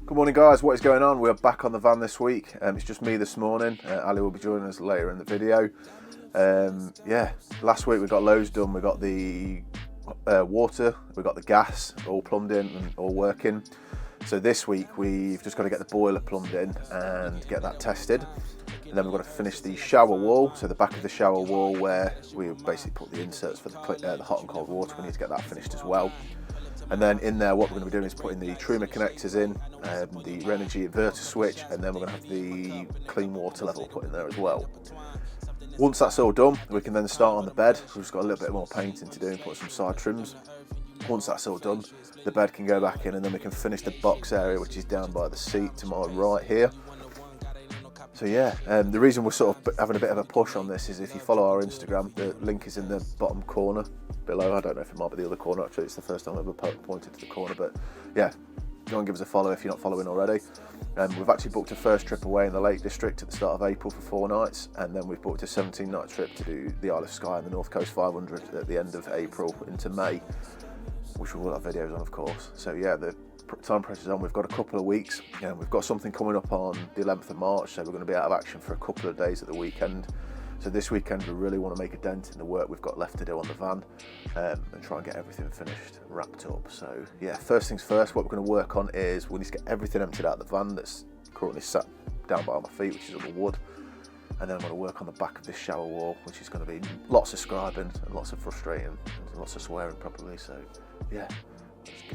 Good morning guys, what is going on? We're back on the van this week. It's just me this morning. Ali will be joining us later in the video. Yeah, last week we got loads done. We got the water, we got the gas all plumbed in and all working. So this week we've just got to get the boiler plumbed in and get that tested. And then we've got to finish the shower wall, so the back of the shower wall where we basically put the inserts for the hot and cold water. We need to get that finished as well. And then in there, what we're going to be doing is putting the Truma connectors in, the Renogy inverter switch, and then we're going to have the clean water level put in there as well. Once that's all done, we can then start on the bed. We've just got a little bit more painting to do and put some side trims. Once that's all done, the bed can go back in, and then we can finish the box area, which is down by the seat to my right here. So yeah, the reason we're sort of having a bit of a push on this is if you follow our Instagram, the link is in the bottom corner below. I don't know if it might be the other corner, actually it's the first time I've ever pointed to the corner, but yeah, go and give us a follow if you're not following already. We've actually booked a first trip away in the Lake District at the start of April for 4 nights, and then we've booked a 17-night trip to do the Isle of Skye and the North Coast 500 at the end of April into May, which we will have videos on of course. So yeah, the time pressure's on. We've got a couple of weeks. We've got something coming up on the 11th of March, so we're going to be out of action for a couple of days at the weekend. So this weekend we really want to make a dent in the work we've got left to do on the van, and try and get everything finished, wrapped up. So yeah, first things first, what we're going to work on is we need to get everything emptied out of the van that's currently sat down by my feet, which is on the wood. And then I'm going to work on the back of this shower wall, which is going to be lots of scribing and lots of frustrating and lots of swearing probably. So yeah,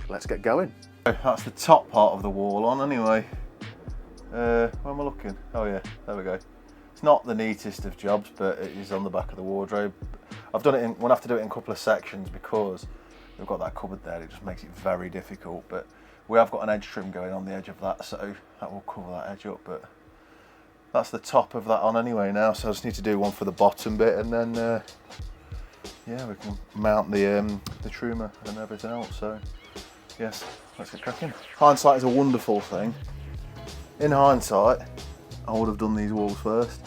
let's get going. That's the top part of the wall on anyway. Where am I looking? Oh yeah, there we go. It's not the neatest of jobs, but it is on the back of the wardrobe. I've done it we'll have to do it in a couple of sections because we've got that cupboard there. It just makes it very difficult, but we have got an edge trim going on the edge of that, so that will cover that edge up. But that's the top of that on anyway now, so I just need to do one for the bottom bit, and then yeah, we can mount the Truma and everything else. So yes, let's get cracking. Hindsight is a wonderful thing. In hindsight, I would have done these walls first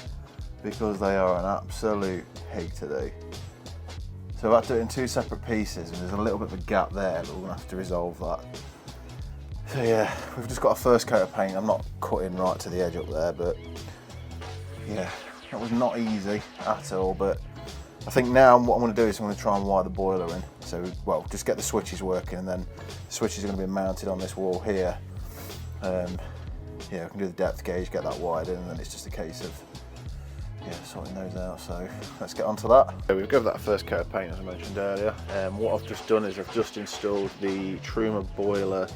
because they are an absolute heat to do. So I've had to do it in 2 separate pieces, and there's a little bit of a gap there, but we're going to have to resolve that. So yeah, we've just got a first coat of paint. I'm not cutting right to the edge up there, but yeah, that was not easy at all. But I think now what I'm going to do is I'm going to try and wire the boiler in. So, well, just get the switches working, and then the switches are going to be mounted on this wall here. Yeah, we can do the depth gauge, get that wired in, and then it's just a case of sorting those out. So let's get onto that. We've given that a first coat of paint, as I mentioned earlier. What I've just done is I've just installed the Truma boiler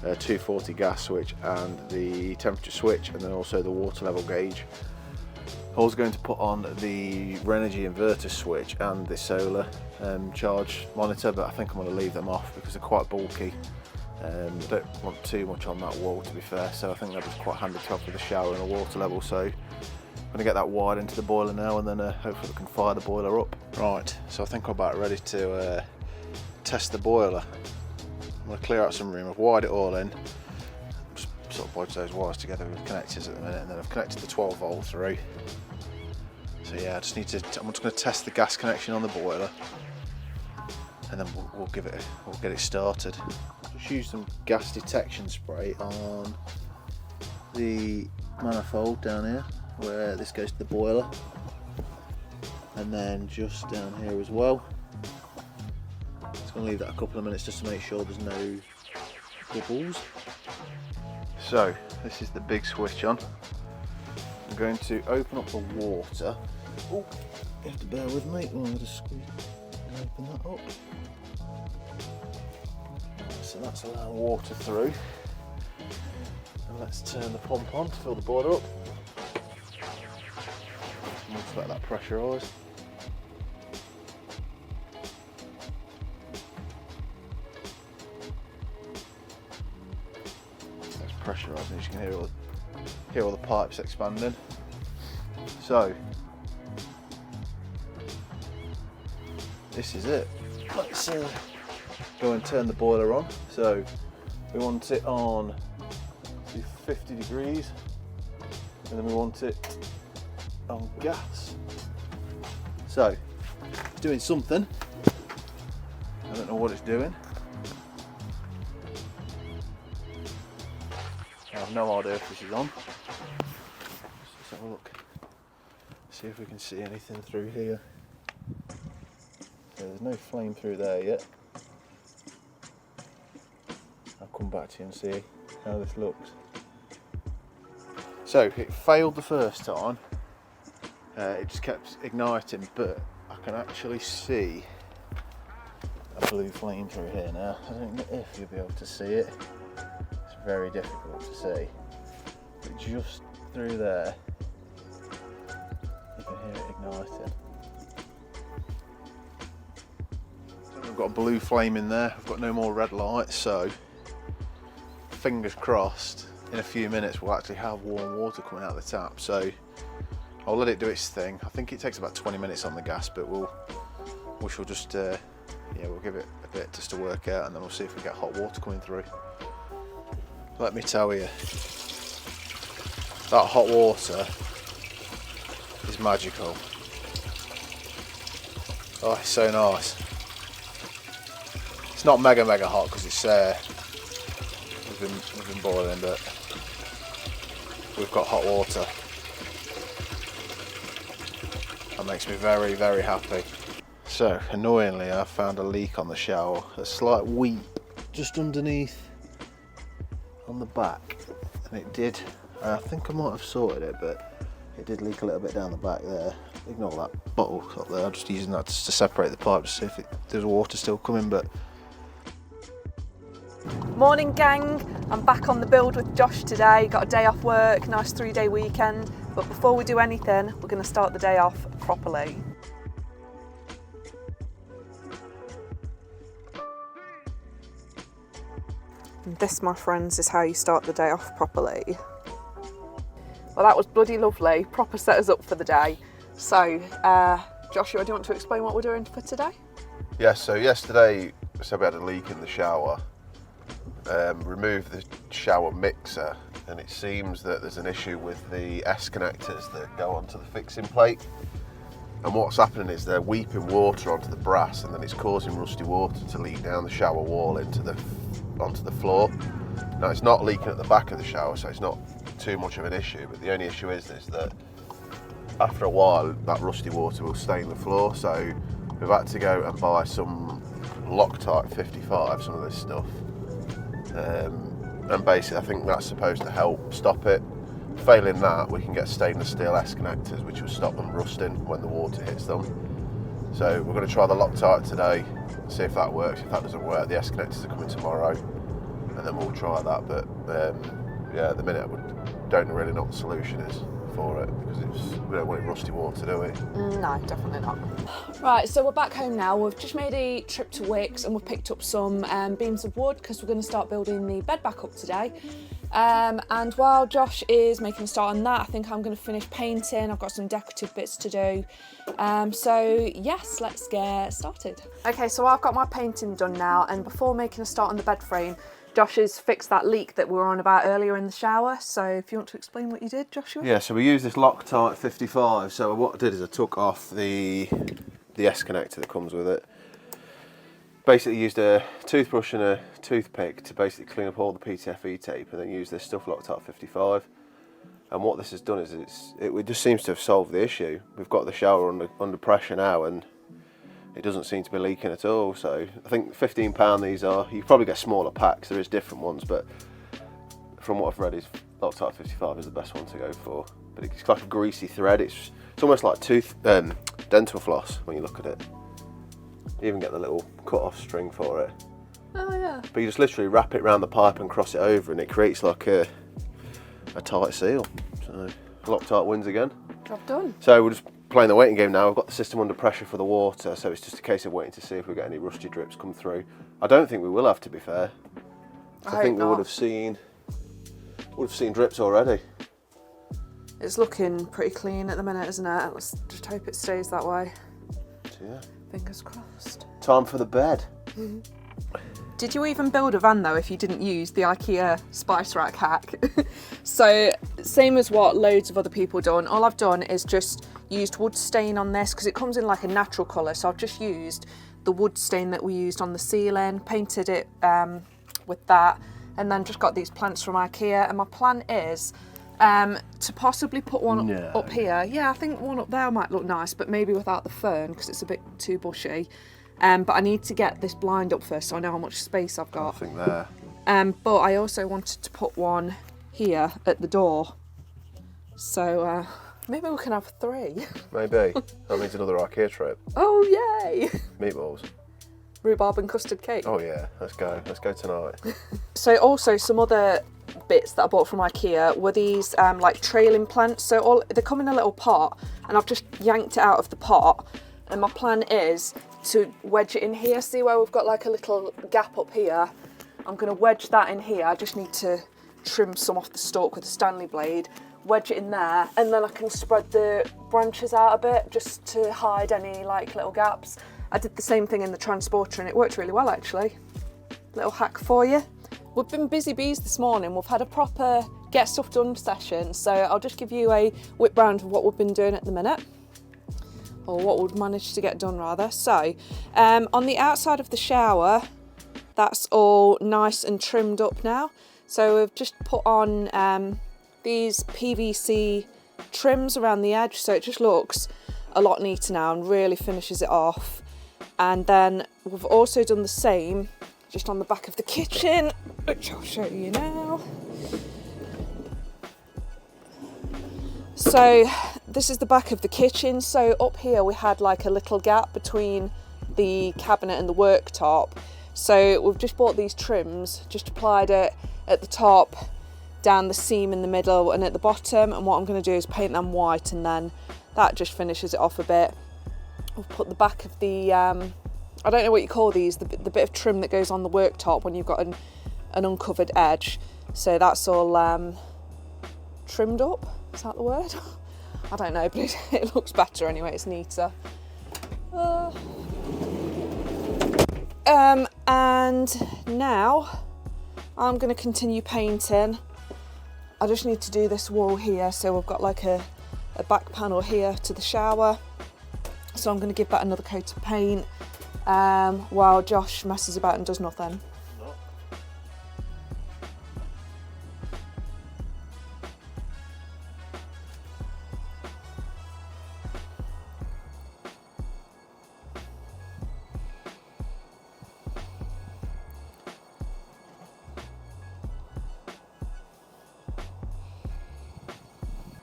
240 gas switch and the temperature switch, and then also the water level gauge. I was going to put on the Renogy inverter switch and the solar charge monitor, but I think I'm going to leave them off because they're quite bulky. I don't want too much on that wall, to be fair, so I think they're just quite handy to have for the shower and the water level. So I'm going to get that wired into the boiler now, and then hopefully we can fire the boiler up. Right, so I think I'm about ready to test the boiler. I'm going to clear out some room. I've wired it all in. Just sort of bodge those wires together with connectors at the minute, and then I've connected the 12 volt through. So yeah, I'm just going to test the gas connection on the boiler, and then we'll get it started. Just use some gas detection spray on the manifold down here where this goes to the boiler, and then just down here as well. Just going to leave that a couple of minutes just to make sure there's no bubbles. So this is the big switch on. I'm going to open up the water. Oh, you have to bear with me. I'm going to squeeze and open that up. So that's allowing water through. And let's turn the pump on to fill the boiler up. We'll just let that pressurise. It's pressurising, as you can hear all the pipes expanding. So this is it. Let's go and turn the boiler on. So we want it on 50 degrees, and then we want it on gas. So it's doing something. I don't know what it's doing. have no idea if this is on. Let's have a look. See if we can see anything through here. So there's no flame through there yet. I'll come back to you and see how this looks. So it failed the first time. It just kept igniting, but I can actually see a blue flame through here now. I don't know if you'll be able to see it. It's very difficult to see. But just through there, you can hear it igniting. So we've got a blue flame in there. I've got no more red lights, so fingers crossed, in a few minutes we'll actually have warm water coming out of the tap. So I'll let it do its thing. I think it takes about 20 minutes on the gas, but we shall just we'll give it a bit just to work out, and then we'll see if we get hot water coming through. Let me tell you, that hot water is magical. Oh, it's so nice. It's not mega hot because it's we've been boiling, but we've got hot water. That makes me very, very happy. So, annoyingly, I found a leak on the shower. A slight weep just underneath on the back. And it did, I think I might have sorted it, but it did leak a little bit down the back there. Ignore that bottle up there. I'm just using that just to separate the pipe to see if there's water still coming, but... Morning gang, I'm back on the build with Josh today. Got a day off work, nice 3-day weekend. But before we do anything, we're going to start the day off properly. And this, my friends, is how you start the day off properly. Well, that was bloody lovely. Proper set us up for the day. So, Joshua, do you want to explain what we're doing for today? Yes, so yesterday, we had a leak in the shower. Removed the shower mixer, and it seems that there's an issue with the S connectors that go onto the fixing plate. And what's happening is they're weeping water onto the brass, and then it's causing rusty water to leak down the shower wall onto the floor. Now, it's not leaking at the back of the shower, so it's not too much of an issue, but the only issue is that after a while that rusty water will stain the floor. So we've had to go and buy some Loctite 55, some of this stuff, and basically I think that's supposed to help stop it. Failing that, we can get stainless steel S connectors, which will stop them rusting when the water hits them. So we're going to try the Loctite today, see if that works. If that doesn't work, the S connectors are coming tomorrow, and then we'll try that. But yeah, at the minute I don't really know what the solution is for it, because we don't want it rusty water, do we? No, definitely not. Right, so we're back home now. We've just made a trip to Wicks and we've picked up some beams of wood because we're going to start building the bed back up today. And while Josh is making a start on that, I think I'm going to finish painting. I've got some decorative bits to do. So yes, let's get started. Okay, so I've got my painting done now, and before making a start on the bed frame, Josh has fixed that leak that we were on about earlier in the shower. So if you want to explain what you did, Joshua? Yeah, so we used this Loctite 55. So what I did is I took off the S connector that comes with it. Basically used a toothbrush and a toothpick to basically clean up all the PTFE tape, and then use this stuff Loctite 55. And what this has done is it just seems to have solved the issue. We've got the shower under pressure now, and it doesn't seem to be leaking at all. So I think £15 these are. You probably get smaller packs, there is different ones, but from what I've read, Loctite 55 is the best one to go for. But it's like a greasy thread. It's almost like dental floss when you look at it. You even get the little cut-off string for it. Oh yeah. But you just literally wrap it around the pipe and cross it over, and it creates like a tight seal. So Loctite wins again. Job done. So we're just playing the waiting game now. We've got the system under pressure for the water, so it's just a case of waiting to see if we get any rusty drips come through. I don't think we will have, to be fair. I think we would have seen drips already. It's looking pretty clean at the minute, isn't it? Let's just hope it stays that way. So, yeah. Fingers crossed. Time for the bed. Did you even build a van though if you didn't use the IKEA spice rack hack? So same as what loads of other people done. All I've done is just used wood stain on this because it comes in like a natural colour. So I've just used the wood stain that we used on the ceiling, painted it with that, and then just got these plants from IKEA, and my plan is to possibly put one up here. Yeah, I think one up there might look nice, but maybe without the fern because it's a bit too bushy. But I need to get this blind up first so I know how much space I've got. I think there. But I also wanted to put one here at the door. So maybe we can have 3. Maybe. That means another IKEA trip. Oh, yay! Meatballs. Rhubarb and custard cake. Oh yeah, let's go. Let's go tonight. So also some other bits that I bought from IKEA were these like trailing plants. So they come in a little pot, and I've just yanked it out of the pot. And my plan is to wedge it in here. See where we've got like a little gap up here? I'm going to wedge that in here. I just need to trim some off the stalk with a Stanley blade, wedge it in there, and then I can spread the branches out a bit just to hide any like little gaps. I did the same thing in the transporter and it worked really well actually. Little hack for you. We've been busy bees this morning. We've had a proper get stuff done session, so I'll just give you a whip round of what we've been doing at the minute, or what we've managed to get done rather. So on the outside of the shower, that's all nice and trimmed up now. So we've just put on these PVC trims around the edge, so it just looks a lot neater now and really finishes it off. And then we've also done the same just on the back of the kitchen, which I'll show you now. So this is the back of the kitchen. So up here we had like a little gap between the cabinet and the worktop. So we've just bought these trims, just applied it at the top, down the seam in the middle and at the bottom. And what I'm going to do is paint them white, and then that just finishes it off a bit. We've put the back of the, I don't know what you call these, the bit of trim that goes on the worktop when you've got an uncovered edge. So that's all trimmed up, is that the word? I don't know, but it looks better anyway, it's neater. And now I'm going to continue painting. I just need to do this wall here, so we've got like a back panel here to the shower. So I'm going to give that another coat of paint while Josh messes about and does nothing.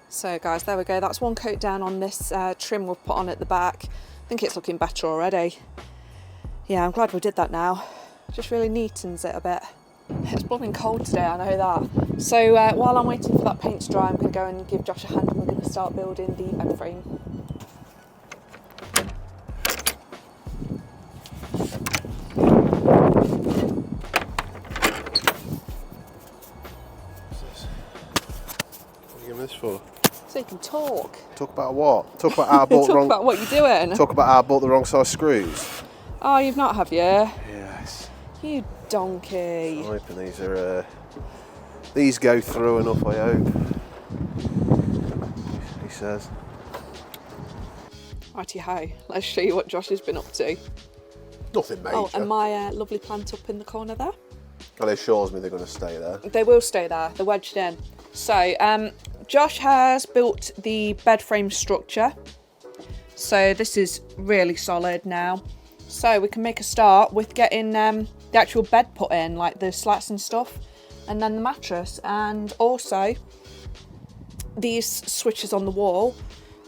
So guys, there we go. That's one coat down on this trim we've put on at the back. I think it's looking better already. Yeah, I'm glad we did that now. Just really neatens it a bit. It's blooming cold today, I know that. So while I'm waiting for that paint to dry, I'm going to go and give Josh a hand, and we're going to start building the bed frame. What are you giving this for? So you can talk. Talk about what? Talk about how I bought the wrong... Talk about what you're doing. Talk about how I bought the wrong size screws. Oh, you've not, have you? Yes. You donkey. I'm hoping these are... these go through enough, I hope. He says. Righty-ho, let's show you what Josh has been up to. Nothing major. Oh, and my lovely plant up in the corner there. Well, it assures me they're going to stay there. They will stay there, they're wedged in. So, Josh has built the bed frame structure. So this is really solid now. So we can make a start with getting the actual bed put in, like the slats and stuff, and then the mattress, and also these switches on the wall.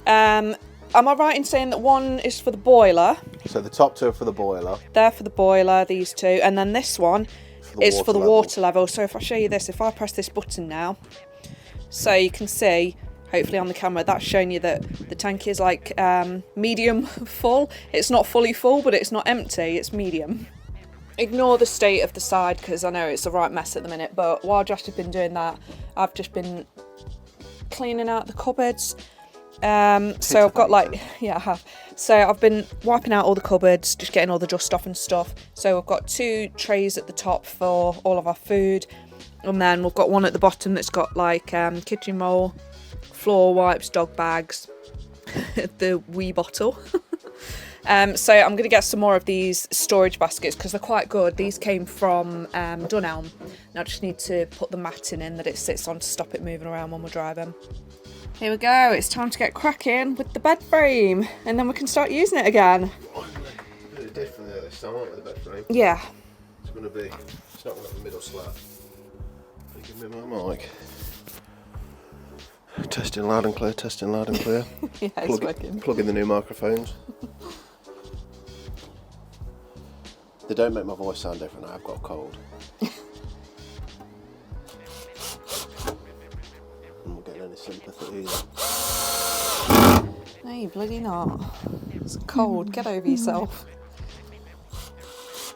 Am I right in saying that one is for the boiler? So the top two are for the boiler. They're for the boiler, these two, and then this one is for the water level. So if I show you this, if I press this button now, so you can see, hopefully on the camera, that's showing you that the tank is like medium full. It's not fully full, but it's not empty, it's medium. Ignore the state of the side because I know it's a right mess at the minute, but while Josh has been doing that, I've just been cleaning out the cupboards. So I've got like, yeah, I have. So I've been wiping out all the cupboards, just getting all the dust off and stuff. So we've got 2 trays at the top for all of our food. And then we've got one at the bottom that's got like kitchen roll, floor wipes, dog bags, the wee bottle. So I'm going to get some more of these storage baskets because they're quite good. These came from Dunelm. Now I just need to put the matting in that it sits on to stop it moving around when we're driving. Here we go, it's time to get cracking with the bed frame and then we can start using it again. A bit different this time, aren't we, the bed frame? Yeah. It's not going to have a middle slat. Give me my mic. Testing loud and clear, testing loud and clear. Yeah, it's working. Plug in the new microphones. They don't make my voice sound different, I've got a cold. I'm not getting any sympathy either. No, you bloody not. It's cold, get over yourself.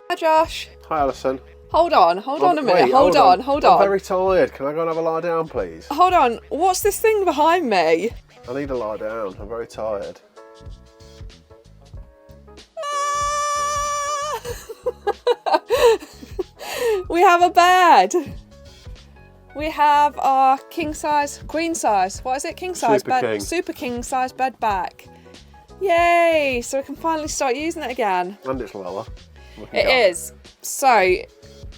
Hi Josh. Hi Alison. Hold on a minute, Wait, hold on. I'm very tired, can I go and have a lie down please? Hold on, what's this thing behind me? I need a lie down, I'm very tired. We have a bed. We have our king size, queen size, what is it? King size Super bed, king. super king size bed back. Yay! So we can finally start using it again. And it's lower. It is. So,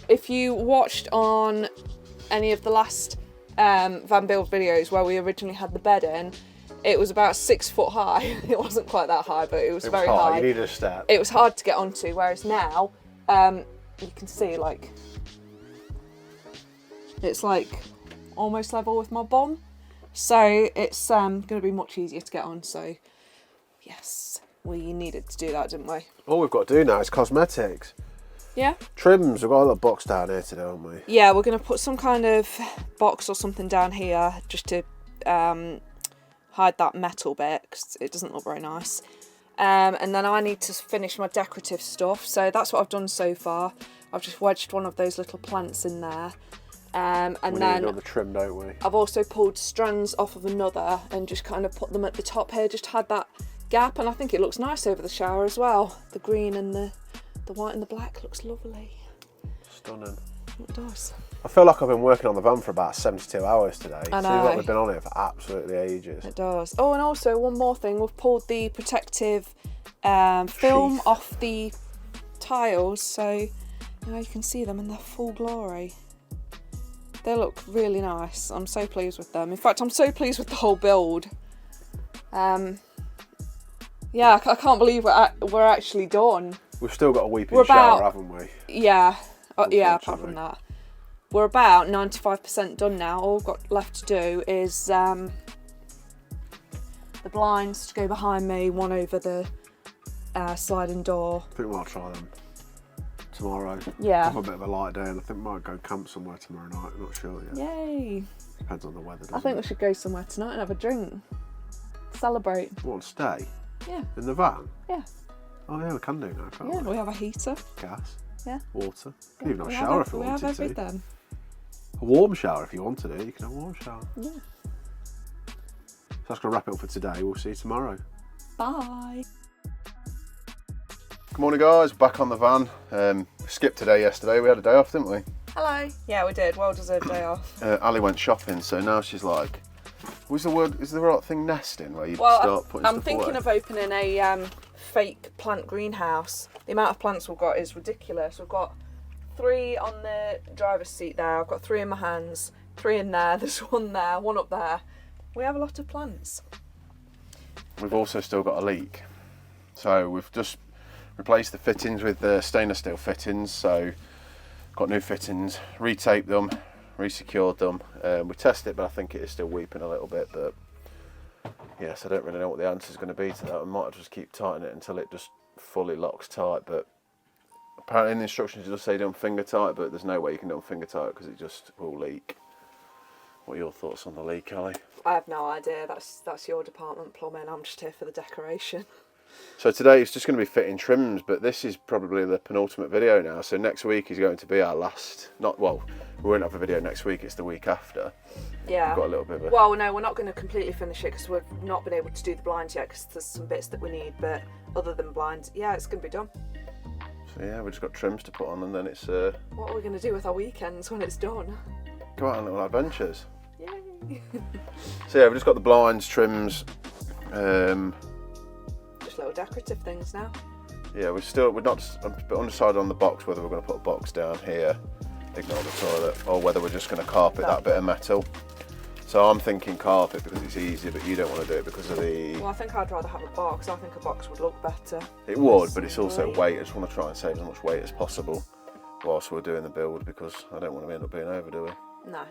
if you watched on any of the last VanBuild videos where we originally had the bed in, it was about 6 foot high. It wasn't quite that high, but it was very high. You needed a step. It was hard to get onto, whereas now, you can see like, it's like almost level with my bum. So it's going to be much easier to get on, so yes, we needed to do that, didn't we? All we've got to do now is cosmetics. Yeah. Trims, we've got a little box down here today, haven't we? Yeah, we're going to put some kind of box or something down here just to hide that metal bit because it doesn't look very nice. And then I need to finish my decorative stuff, so that's what I've done so far. I've just wedged one of those little plants in there. And we then need another trim, don't we? I've also pulled strands off of another and just kind of put them at the top here, just had that gap, and I think it looks nice over the shower as well. The green and the white and the black looks lovely. Stunning. It does. I feel like I've been working on the van for about 72 hours today. I know. Seems like we've been on it for absolutely ages. It does. Oh, and also one more thing, we've pulled the protective film Sheath. off the tiles, so now you can see them in their full glory. They look really nice. I'm so pleased with them. In fact, I'm so pleased with the whole build. Yeah, I can't believe we're actually done. We've still got a weeping shower, haven't we? Yeah, yeah, apart from that. We're about 95% done now. All we've got left to do is the blinds to go behind me, one over the sliding door. I think we'll try them tomorrow. Yeah. Have a bit of a light day, and I think we might go camp somewhere tomorrow night. I'm not sure yet. Yay! Depends on the weather, doesn't I think it? we should go somewhere tonight and have a drink. Celebrate. What, stay? Yeah. In the van? Yeah. Oh yeah, we can do now, can't Yeah, we? we have a heater. Gas. Yeah. Water. Yeah, You can even have a we shower have if you we wanted have to. everything. A warm shower if you wanted it. You can have a warm shower. Yeah. So that's going to wrap it up for today. We'll see you tomorrow. Bye. Good morning, guys. Back on the van. We skipped today yesterday. We had a day off, didn't we? Hello. Yeah, we did. Well deserved day off. Ali went shopping, so now she's like, what's the word? Is the right thing nesting where you Well, start putting I'm stuff thinking away? of opening a fake plant greenhouse. The amount of plants we've got is ridiculous. We've got 3 on the driver's seat there. I've got 3 in my hands, 3 in there. There's 1 there, 1 up there. We have a lot of plants. We've also still got a leak. So we've just replaced the fittings with the stainless steel fittings. So got new fittings, retaped them, resecured them. We tested it, but I think it is still weeping a little bit. But yes, I don't really know what the answer is going to be to that. I might just keep tightening it until it just fully locks tight. But apparently in the instructions it does say done finger tight, but there's no way you can do them finger tight because it just will leak. What are your thoughts on the leak, Ali? I have no idea. That's your department, plumbing. I'm just here for the decoration. So today it's just going to be fitting trims, but this is probably the penultimate video now. So next week is going to be our last. We won't have a video next week. It's the week after. Yeah. We've got a little bit of a... Well, no, we're not going to completely finish it because we've not been able to do the blinds yet because there's some bits that we need. But other than blinds, yeah, it's going to be done. So yeah, we've just got trims to put on, and then it's What are we going to do with our weekends when it's done? go out on little adventures. Yay! So yeah, we've just got the blinds, trims. Just little decorative things now. Yeah, we're not undecided on the box, whether we're going to put a box down here, ignore the toilet, or whether we're just going to carpet that bit of metal. So I'm thinking carpet because it's easier, but you don't want to do it because of the... Well, I think I'd rather have a box. I think a box would look better. It would, but it's also weight. I just want to try and save as much weight as possible whilst we're doing the build, because I don't want to end up being over, do we? No.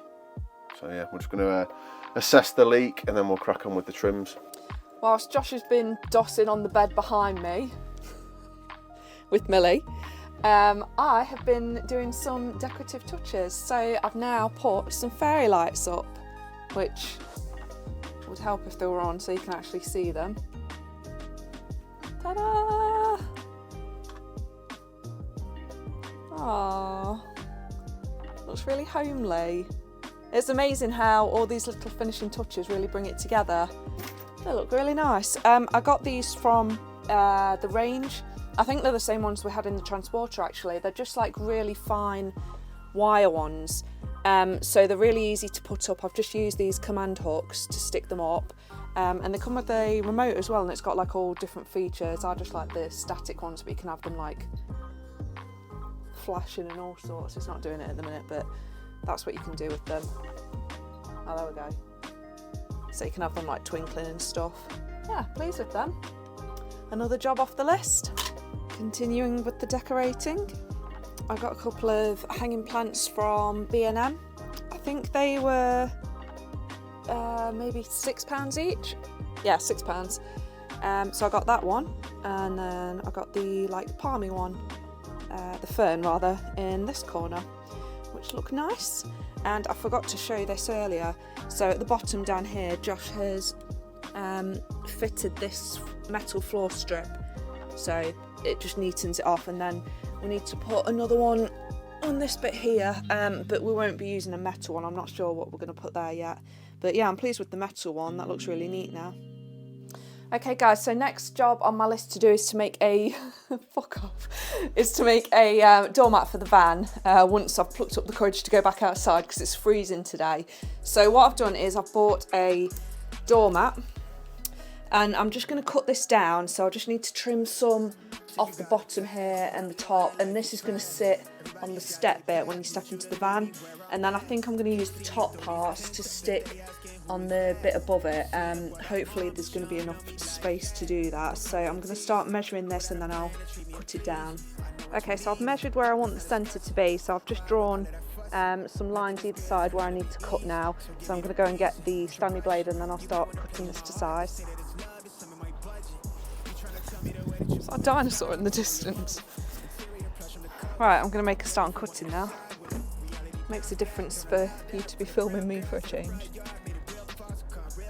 So yeah, we're just going to assess the leak and then we'll crack on with the trims. Whilst Josh has been dossing on the bed behind me with Millie, I have been doing some decorative touches. So I've now put some fairy lights up, which would help if they were on so you can actually see them. Ta-da! Aww, looks really homely. It's amazing how all these little finishing touches really bring it together. They look really nice. I got these from the range. I think they're the same ones we had in the transporter actually. They're just like really fine wire ones. So they're really easy to put up. I've just used these command hooks to stick them up. And they come with a remote as well, and it's got like all different features. I just like the static ones, but you can have them like flashing and all sorts. It's not doing it at the minute, but that's what you can do with them. Oh, there we go. So you can have them like twinkling and stuff. Yeah, pleased with them. Another job off the list. Continuing with the decorating. I got a couple of hanging plants from B&M. I think they were maybe £6 each. Yeah, £6. So I got that one, and then I got the like palmy one, the fern rather, in this corner, which look nice. And I forgot to show you this earlier. So at the bottom down here, Josh has fitted this metal floor strip, so it just neatens it off, and then we need to put another one on this bit here, but we won't be using a metal one. I'm not sure what we're going to put there yet, but yeah, I'm pleased with the metal one. That looks really neat now. Okay guys, so next job on my list to do is to make a is to make a doormat for the van once I've plucked up the courage to go back outside, because it's freezing today. So what I've done is I've bought a doormat, and I'm just going to cut this down. So I just need to trim some off the bottom here and the top, and this is going to sit on the step bit when you step into the van, and then I think I'm going to use the top parts to stick on the bit above it. Hopefully there's going to be enough space to do that. So I'm going to start measuring this and then I'll cut it down. Okay, so I've measured where I want the centre to be, so I've just drawn some lines either side where I need to cut now. So I'm going to go and get the Stanley blade and then I'll start cutting this to size. There's a dinosaur in the distance. Right, I'm going to make a start on cutting now. Makes a difference for you to be filming me for a change.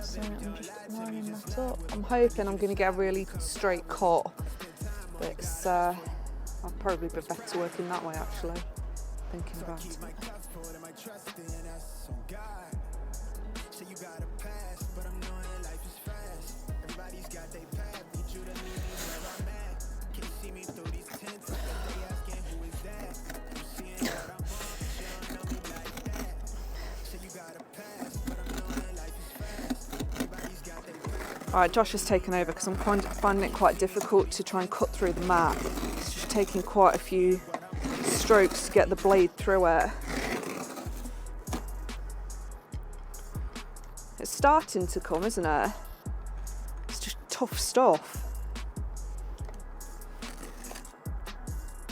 So I'm just lining that up. I'm hoping I'm going to get a really straight cut, but it's, I'll probably be better working that way actually, thinking about it. Alright, Josh has taken over because I'm finding it quite difficult to try and cut through the mat. It's just taking quite a few strokes to get the blade through it. It's starting to come, isn't it? It's just tough stuff.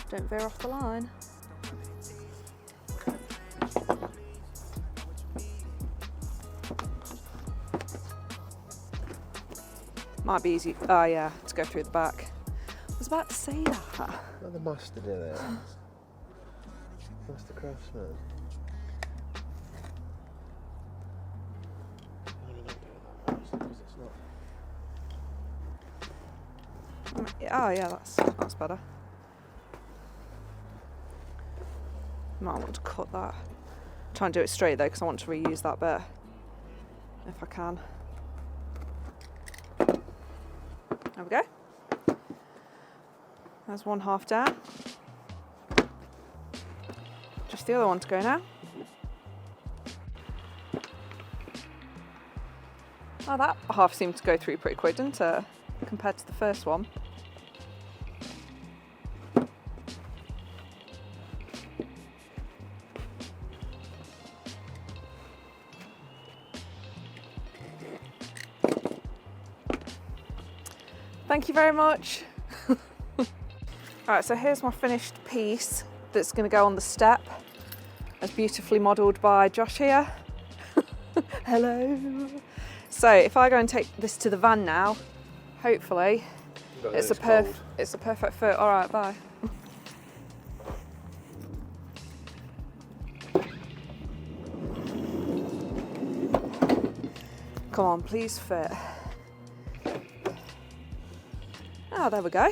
Don't veer off the line. Might be easy, oh yeah, to go through the back. I was about to say that. Not the master did it. Master craftsman. Oh yeah, that's better. Might want to cut that. Try and do it straight though, because I want to reuse that bit if I can. There we go. There's one half down. Just the other one to go now. Oh, that half seemed to go through pretty quick, didn't it? compared to the first one. Thank you very much. Alright, so here's my finished piece that's going to go on the step, as beautifully modelled by Josh here. Hello. So if I go and take this to the van now, hopefully it's a perfect fit. Alright, bye. Come on, please fit. Oh, there we go.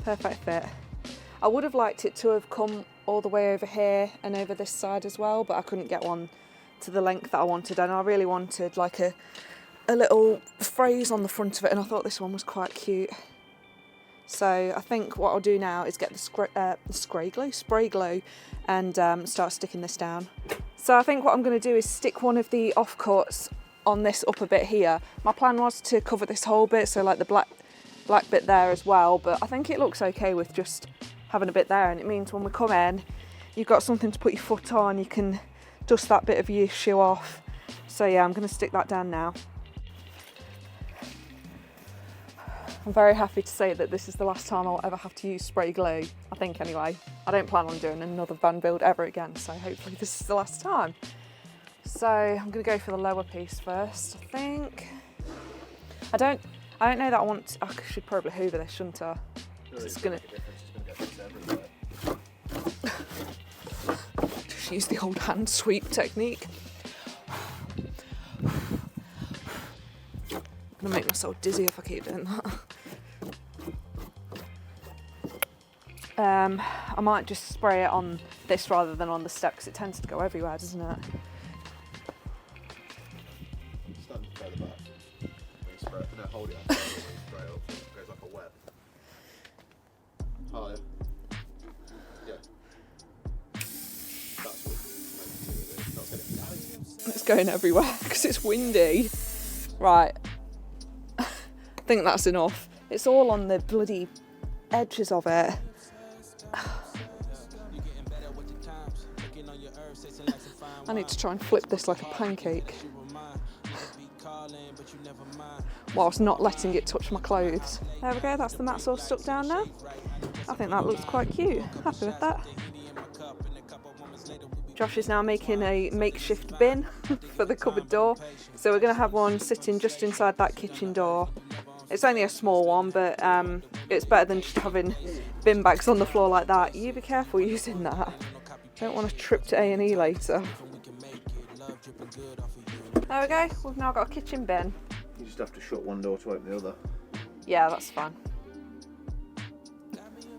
Perfect fit. I would have liked it to have come all the way over here and over this side as well, but I couldn't get one to the length that I wanted, and I really wanted like a little phrase on the front of it, and I thought this one was quite cute. So I think what I'll do now is get the spray glue and start sticking this down. So I think what I'm going to do is stick one of the offcuts on this upper bit here. My plan was to cover this whole bit, so like the black bit there as well, but I think it looks okay with just having a bit there, and it means when we come in you've got something to put your foot on, you can dust that bit of your shoe off. So yeah, I'm going to stick that down now. I'm very happy to say that this is the last time I'll ever have to use spray glue, I think anyway. I don't plan on doing another VanBuild ever again, so hopefully this is the last time. So I'm going to go for the lower piece first, I think. I don't know that I should probably hoover this, shouldn't I? It's going to just use the old hand sweep technique. I'm going to make myself dizzy if I keep doing that. I might just spray it on this rather than on the step, because it tends to go everywhere, doesn't it? Stand further back. Spray it. No, hold it up. Spray it up. It goes like a web. Higher. Yeah. That's what It's going everywhere because it's windy. Right. I think that's enough. It's all on the bloody edges of it. I need to try and flip this like a pancake whilst not letting it touch my clothes. There we go, that's the mats all stuck down now. I think that looks quite cute. Happy with that. Josh is now making a makeshift bin for the cupboard door. So we're going to have one sitting just inside that kitchen door. It's only a small one, but it's better than just having bin bags on the floor like that. You be careful using that. Don't want to trip to A&E later. There we go, we've now got a kitchen bin. You just have to shut one door to open the other. Yeah, that's fine.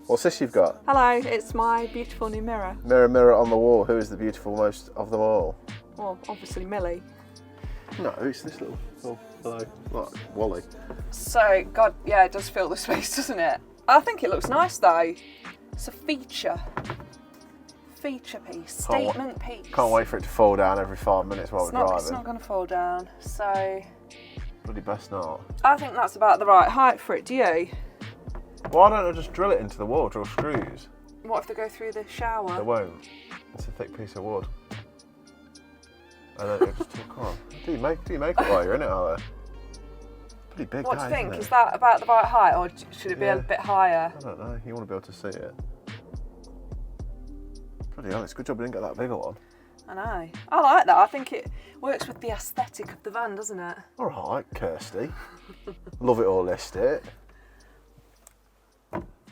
What's this you've got? Hello, it's my beautiful new mirror. Mirror, mirror on the wall, who is the beautiful most of them all? Well, obviously Millie. No, it's this little hello, like Wally. So, God, yeah, it does fill the space, doesn't it? I think it looks nice though. It's a feature piece, statement piece. Can't wait for it to fall down every 5 minutes while we're driving. It's not going to fall down, so... Bloody best not. I think that's about the right height for it, do you? Why don't I just drill it into the wall, drill screws? What if they go through the shower? They won't. It's a thick piece of wood. And then it's too cool. Do you make it while you're in it, are they? Pretty big. What do you think? Is that about the right height, or should it be a bit higher? I don't know. You want to be able to see it. Bloody hell, it's a good job we didn't get that bigger one. I know. I like that. I think it works with the aesthetic of the van, doesn't it? All right, Kirsty. Love it or list it.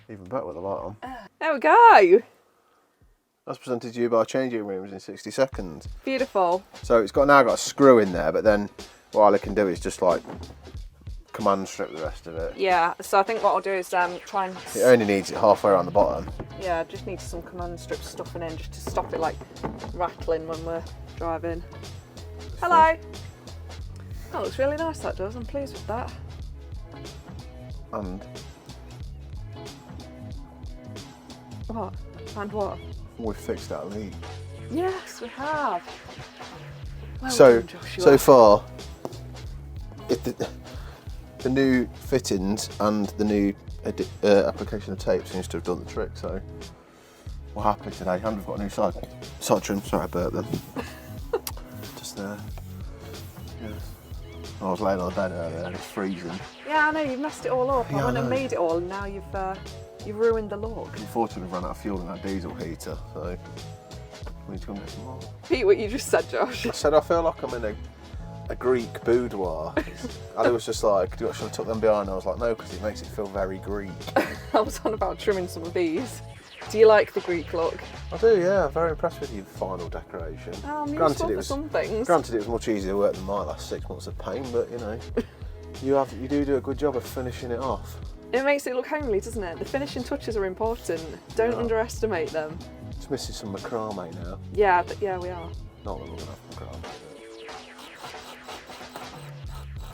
Even better with the light on. There we go. That's presented to you by changing rooms in 60 seconds. Beautiful. So it's now got a screw in there, but then what Ali can do is just like command strip the rest of it. Yeah, so I think what I'll do is try and... It only needs it halfway around the bottom. Yeah, just need some command strip stuffing in just to stop it like rattling when we're driving. Hello. That looks really nice, that does. I'm pleased with that. And? What? And what? We've fixed that leak. Yes, we have. Well So done, Joshua. so far, the new fittings and the new application of tape seems to have done the trick, so we're happy today. And we've got a new side trim. Sorry, I burped then. Just there. Yeah. I was laying on the bed earlier and it's freezing. Yeah, I know, you've messed it all up. Yeah, I went I and know. made it all, and now you've ruined the look. Unfortunately, we've run out of fuel in that diesel heater, so we need to go and get some more. Repeat what you just said, Josh. I said I feel like I'm in a Greek boudoir. Ali was just like, should I tuck them behind? I was like, no, because it makes it feel very Greek. I was on about trimming some of these. Do you like the Greek look? I do, yeah. I'm very impressed with your final decoration. I'm useful for some things. Granted, it was much easier work than my last 6 months of pain, but you know, you do a good job of finishing it off. It makes it look homely, doesn't it? The finishing touches are important. Don't underestimate them. It's missing some macrame now. Yeah, yeah, we are. Not that we're gonna have macrame.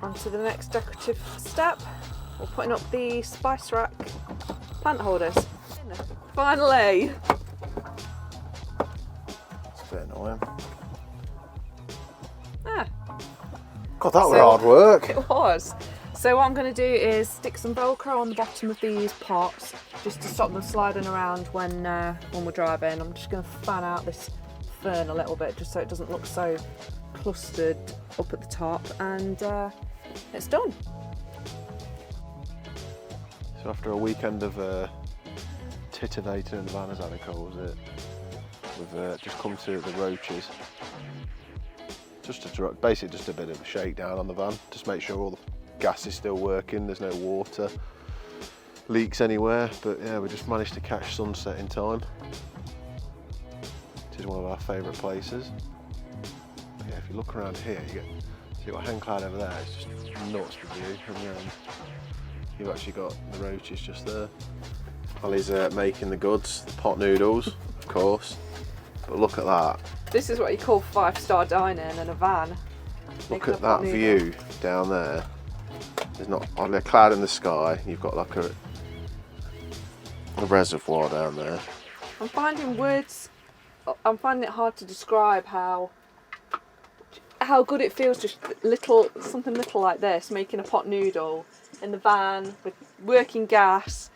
On to the next decorative step. We're putting up the spice rack plant holders. Finally! It's a bit annoying. Ah, God, that was hard work. it was. So what I'm going to do is stick some Velcro on the bottom of these pots just to stop them sliding around when we're driving. I'm just going to fan out this fern a little bit just so it doesn't look so clustered up at the top, and it's done. So after a weekend of titivating in the van, as Ali calls it, we've just come to the roaches. Basically just a bit of a shakedown on the van, just make sure all the gas is still working, there's no water leaks anywhere, but yeah, we just managed to catch sunset in time. It is one of our favourite places. But yeah, if you look around here, you've got hen cloud over there, it's just nuts with you, and then you've actually got the roaches just there. Ali's making the goods, the pot noodles, of course, but look at that. This is what you call 5-star dining in a van. Look at that view down there. There's not only a cloud in the sky, you've got like a reservoir down there. I'm finding it hard to describe how good it feels, just something little like this, making a pot noodle in the van with working gas.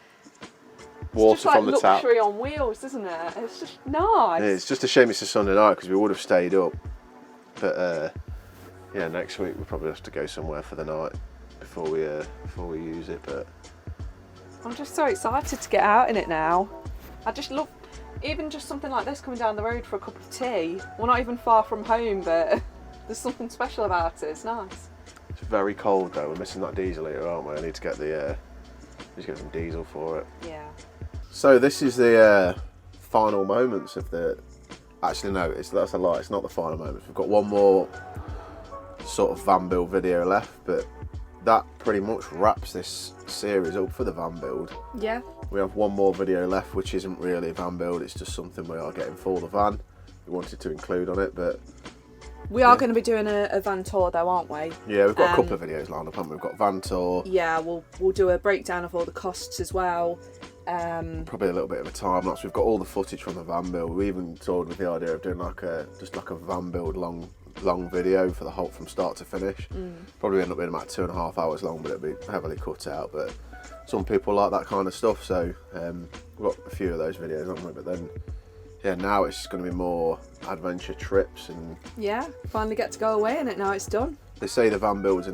Water it's just from like the tap. luxury on wheels, isn't it? It's just nice. Yeah, it's just a shame it's a Sunday night because we would have stayed up. But yeah, next week we'll probably have to go somewhere for the night before we use it. But I'm just so excited to get out in it now. I just love even just something like this, coming down the road for a cup of tea. We're not even far from home, but there's something special about it. It's nice. it's very cold though. We're missing that diesel heater, aren't we? I need to get some diesel for it. Yeah. So this is the final moments of the. Actually, no, that's a lie. It's not the final moments. We've got one more sort of VanBuild video left, but that pretty much wraps this series up for the VanBuild. Yeah. We have one more video left, which isn't really a VanBuild. It's just something we are getting for the van. We wanted to include on it, but We are going to be doing a van tour though, aren't we? yeah, we've got a couple of videos lined up, haven't we? We've got van tour. Yeah, we'll do a breakdown of all the costs as well. Probably a little bit of a time lapse. We've got all the footage from the VanBuild. We even toured with the idea of doing just like a VanBuild long video for the whole from start to finish. Probably end up being about 2.5 hours long, but it'll be heavily cut out. But some people like that kind of stuff, so we've got a few of those videos, haven't we? But then, yeah, now it's going to be more adventure trips, and Yeah, finally get to go away in it now. It's done. they say the VanBuilds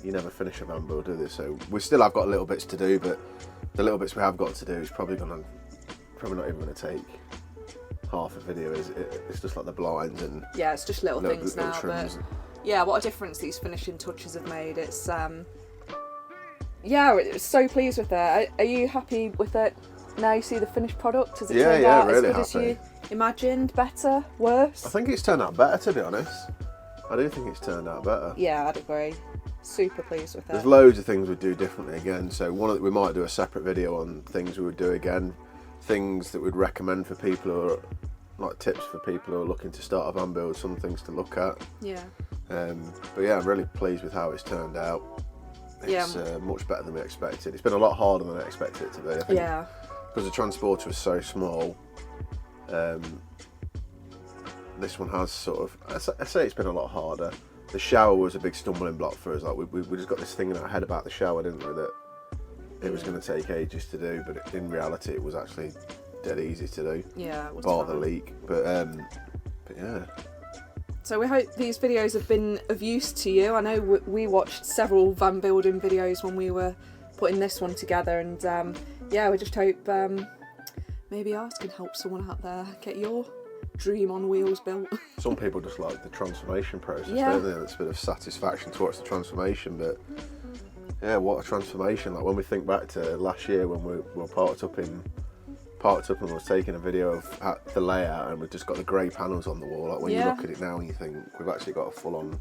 you never finish a VanBuild, do they? So we still have got little bits to do, but the little bits we have got to do is probably not even going to take half a video. It's just like the blinds and Yeah, it's just little things now, trims. but yeah, what a difference these finishing touches have made. It's yeah, we're so pleased with it. Are you happy with it? Now you see the finished product, has it turned out really as good happy. as you imagined? Better? Worse? I think it's turned out better, to be honest. I do think it's turned out better. Yeah, I'd agree. Super pleased with There's it. loads of things we'd do differently again. So we might do a separate video on things we would do again, things that we'd recommend for people who are like tips for people who are looking to start a VanBuild, some things to look at. Yeah. But yeah, I'm really pleased with how it's turned out. It's much better than we expected. It's been a lot harder than I expected it to be. I think Yeah. because the transporter was so small. This one has sort of, I say it's been a lot harder. the shower was a big stumbling block for us. Like we just got this thing in our head about the shower, didn't we, that it was going to take ages to do, but in reality it was actually dead easy to do. Yeah, it was bar fine. the leak. But yeah. So we hope these videos have been of use to you. I know we watched several van building videos when we were putting this one together, and yeah, we just hope maybe ours can help someone out there get your dream on wheels built. Some people just like the transformation process, Yeah. don't they? It's a bit of satisfaction to watch the transformation, but yeah, what a transformation. Like when we think back to last year when we were parked up and was taking a video of the layout, and we've just got the grey panels on the wall. Like when you look at it now and you think we've actually got a full-on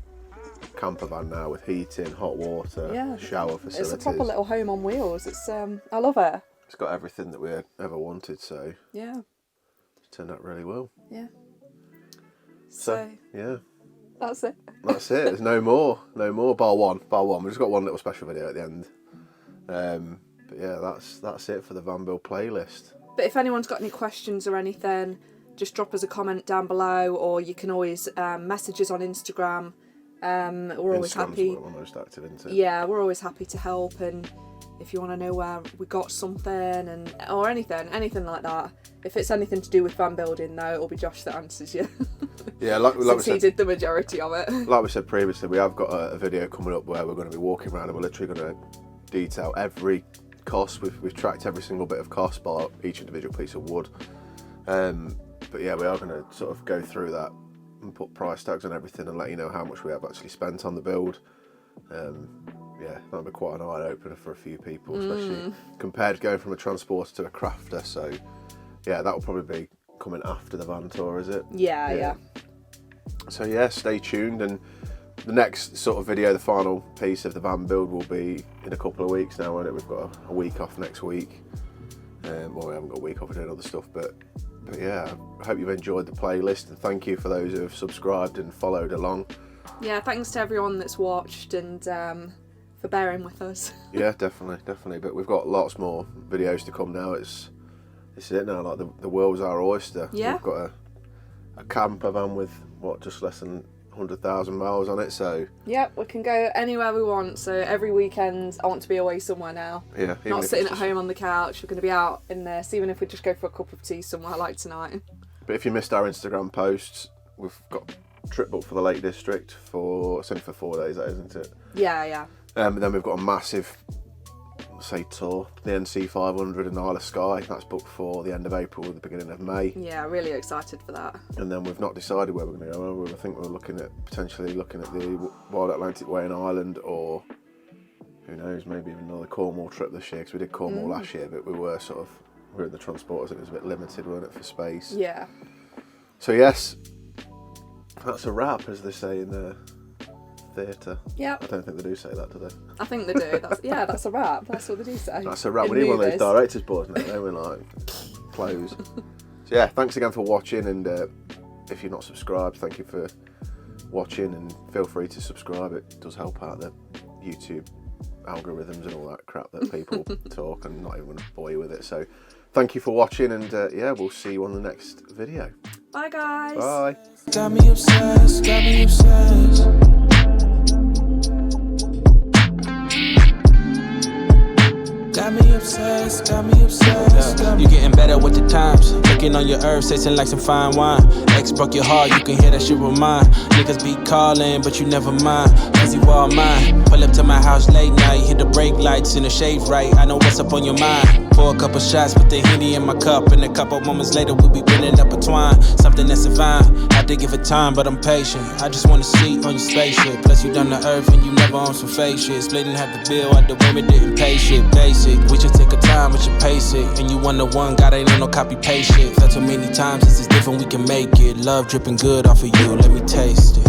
camper van now with heating, hot water, shower facilities. It's a proper little home on wheels. It's I love it. It's got everything that we ever wanted, so yeah, it's turned out really well. Yeah. So yeah, that's it. That's it. There's no more, bar one. We've just got one little special video at the end. But yeah, that's it for the VanBuild playlist. But if anyone's got any questions or anything, just drop us a comment down below, or you can always message us on Instagram. We're always happy. We're most active, isn't it? Yeah, we're always happy to help, and if you want to know where we got something or anything like that. If it's anything to do with van building, though, it'll be Josh that answers you. Yeah, like Since we said, he did the majority of it. Like we said previously, we have got a video coming up where we're going to be walking around and we're literally going to detail every cost. We've tracked every single bit of cost by each individual piece of wood. But yeah, we are going to sort of go through that and put price tags on everything and let you know how much we have actually spent on the build. Yeah, that'll be quite an eye opener for a few people, especially compared to going from a transporter to a crafter. So yeah, that'll probably be coming after the van tour, is it? Yeah. So yeah, stay tuned, and the next sort of video, the final piece of the van build, will be in a couple of weeks now, won't it? We've got a week off next week. Well, we haven't got a week off, we're doing other stuff, but yeah, I hope you've enjoyed the playlist, and thank you for those who have subscribed and followed along. Yeah, thanks to everyone that's watched and for bearing with us. Yeah, definitely. But we've got lots more videos to come now. This is it now. Like the world's our oyster. Yeah. We've got a camper van with just less than 100,000 miles on it. So yeah, we can go anywhere we want. So every weekend, I want to be away somewhere now. Yeah. Not sitting at home on the couch. We're going to be out in this, even if we just go for a cup of tea somewhere like tonight. But if you missed our Instagram posts, we've got a trip booked for the Lake District it's only for 4 days, that isn't it? Yeah. And then we've got a massive, tour, the NC500 in Isle of Skye. That's booked for the end of April, the beginning of May. Yeah, really excited for that. And then we've not decided where we're going to go. I think we're potentially looking at the Wild Atlantic Way in Ireland, or who knows, maybe even another Cornwall trip this year, because we did Cornwall last year, but we were in the transporters and it was a bit limited, weren't it, for space? Yeah. So yes, that's a wrap, as they say in the theatre. Yeah. I don't think they do say that, do they? I think they do. That's a wrap. That's what they do say. That's a wrap. In We need one of those movies. director's boards now, don't we? Like, close. So yeah, thanks again for watching, and if you're not subscribed, thank you for watching, and feel free to subscribe. It does help out the YouTube algorithms and all that crap that people talk, and not even going to bore you with it. So thank you for watching, and yeah, we'll see you on the next video. Bye, guys. Bye. Got me obsessed, got me obsessed. Got me obsessed, got me obsessed. You getting better with the times. Looking on your earth, tasting like some fine wine. Ex broke your heart, you can hear that shit with mine. Niggas be calling, but you never mind. Cause you all mine. Pull up to my house late night, hit the brake lights and the shade right. I know what's up on your mind. Pour a couple shots, put the Henny in my cup, and a couple moments later we'll be bending up a twine. Something that's divine. Had to give it time, but I'm patient. I just wanna see on your spaceship. Plus you done the earth and you never on some fake shit. Splitting half the bill, at the women didn't pay shit. Basic. We just take a time, but you pace it. And you 1-to-1, God ain't on no copy paste shit. Felt too many times, this is different, we can make it. Love dripping good off of you, let me taste it.